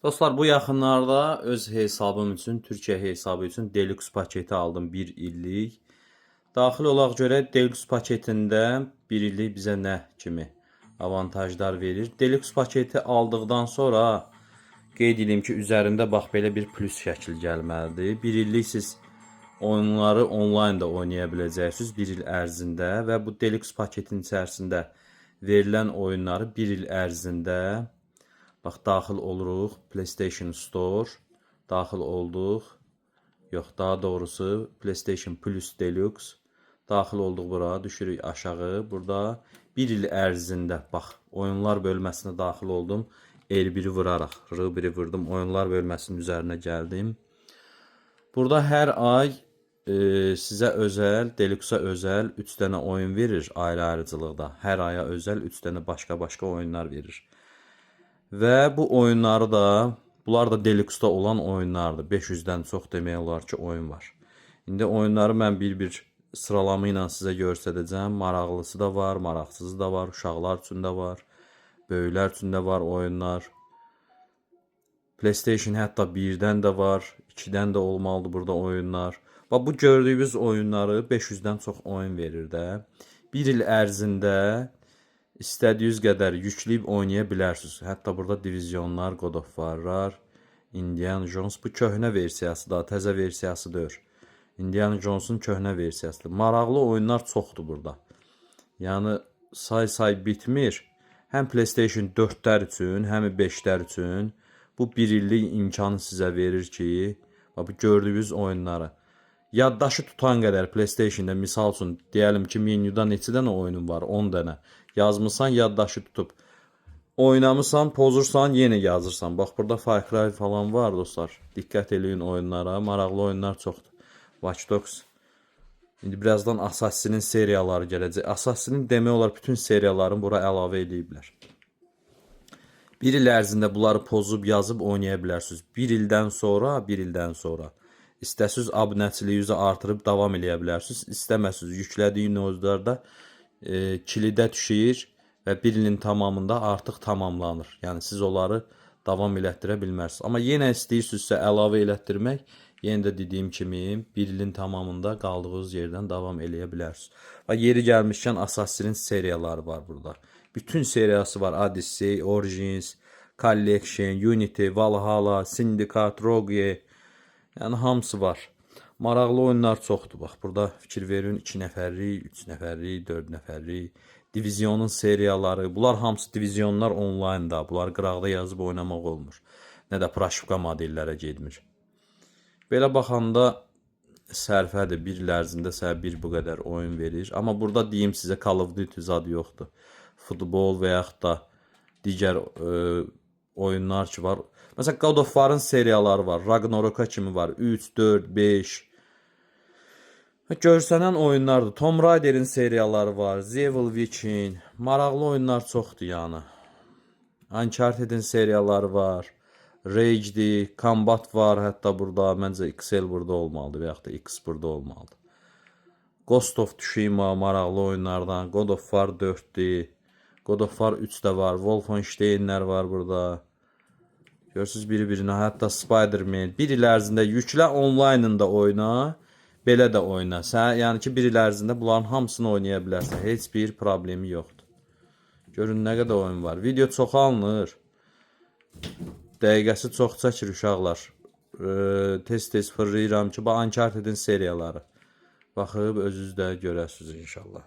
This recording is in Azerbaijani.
Dostlar, bu yaxınlarda öz hesabım üçün, Türkiyə hesabı üçün Deluxe paketi aldım 1 illik. Daxil olaq görək Deluxe paketində 1 illik bizə nə kimi avantajlar verir. Deluxe paketi aldıqdan sonra qeyd edeyim ki, üzərində bax belə bir plus şəkil gəlməlidir. 1 illik siz oyunları onlayn da oynaya biləcəksiniz 1 il ərzində və bu Deluxe paketin içərisində verilən oyunları 1 il ərzində bax, daxil oluruq, PlayStation Store, daxil olduq, yox, daha doğrusu PlayStation Plus Deluxe, daxil olduq bura, düşürük aşağı, burada 1 il ərzində, bax, oyunlar bölməsinə daxil oldum, L1-i vuraraq, R1-i vurdum, oyunlar bölməsinin üzərinə gəldim. Burada hər ay sizə özəl, Deluxe-a özəl 3 dənə oyun verir ayrı-ayrıcılıqda, hər aya özəl 3 dənə başqa-başqa oyunlar verir. Və bu oyunları da, bunlar da Deluxe-da olan oyunlardır. 500-dən çox demək olar ki, oyun var. İndi oyunları mən bir-bir sıralama ilə sizə göstərəcəm. Maraqlısı da var, maraqsızı da var, uşaqlar üçün də var, böyüklər üçün də var oyunlar. PlayStation hətta 1-dən də var, 2-dən də olmalıdır burada oyunlar. Bax, bu gördüyünüz oyunları 500-dən çox oyun verir də. 1 il ərzində İstədiyiniz qədər yükləyib oynaya bilərsiniz. Hətta burada divizionlar, God of War'lar, Indiana Jones, bu köhnə versiyası da, təzə versiyası deyil. Indiana Jones'un köhnə versiyasıdır. Maraqlı oyunlar çoxdur burada. Yəni say bitmir. Həm PlayStation 4-lər üçün, həm 5-lər üçün bu 1 illik imkanı sizə verir ki, bu gördüyünüz oyunları yaddaşı tutan qədər PlayStation-da misal üçün deyəlim ki, menyuda neçə dənə oyunun var? 10 dənə. Yazmısan, yaddaşı tutub. Oynamısan, pozursan, yenə yazırsan. Bax, burada Far Cry falan var dostlar. Diqqət eləyin oyunlara. Maraqlı oyunlar çoxdur. Watch Dogs. İndi birazdan Assassin'in seriyaları gələcək. Assassin'in demək olar bütün seriyalarını bura əlavə ediblər. 1 il ərzində bunları pozub, yazıb oynaya bilərsiniz. 1 ildən sonra İstəsiz abunəçiliyinizi artırıb davam eləyə bilərsiniz. İstəməsiniz yüklədiyin oyunlarda kilidə düşür və 1 ilin tamamında artıq tamamlanır. Yəni siz onları davam elətdirə bilmərsiniz. Amma yenə istəyirsinizsə əlavə elətdirmək, yenə də dediyim kimi 1 ilin tamamında qaldığınız yerdən davam eləyə bilərsiniz. Və yeri gəlmişkən Assassin'in seriyaları var burada. Bütün seriyası var. Odyssey, Origins, Collection, Unity, Valhalla, Syndicate, Rogue. Yəni hamısı var. Maraqlı oyunlar çoxdur. Bax, burada fikir verin 2 nəfərlik, 3 nəfərlik, 4 nəfərlik, divizionun seriyaları. Bunlar hamısı divizionlar onlaynda. Bunlar qıraqda yazıb oynamaq olmur. Nə də praşivka modellərə getmir. Belə baxanda sərfədir. 1 il ərzində sənə bu qədər oyun verir. Amma burada deyim sizə Call of Duty zadı yoxdur. Futbol və yaxud da digər oyunlar ki var. Məsələn, God of War'ın seriyaları var. Ragnarok'a kimi var. 3, 4, 5. Görsənən oyunlardır. Tomb Raider'in seriyaları var. The Evil Within. Maraqlı oyunlar çoxdur yəni. Uncharted'in seriyaları var. Rage'dir. Combat var hətta burada. Məncə XL burada olmalıdır və yaxud da X burada olmalıdır. Ghost of Tsushima maraqlı oyunlardan. God of War 4'dir. God of War 3 də var. Wolfenstein'lər var burada. Görürsünüz bir-birinə, hətta Spider-Man 1 il ərzində yüklə, onlaynında oyna, belə də oyna. Sən, yəni ki, 1 il ərzində bunların hamısını oynaya bilərsən, heç bir problemi yoxdur. Görün nə qədər oyun var. Video çoxalınır. Dəqiqəsi çox çəkir uşaqlar. Tez-tez fırlayıram ki, bu Uncharted'in seriyaları. Baxıb özünüz də görəsiniz inşallah.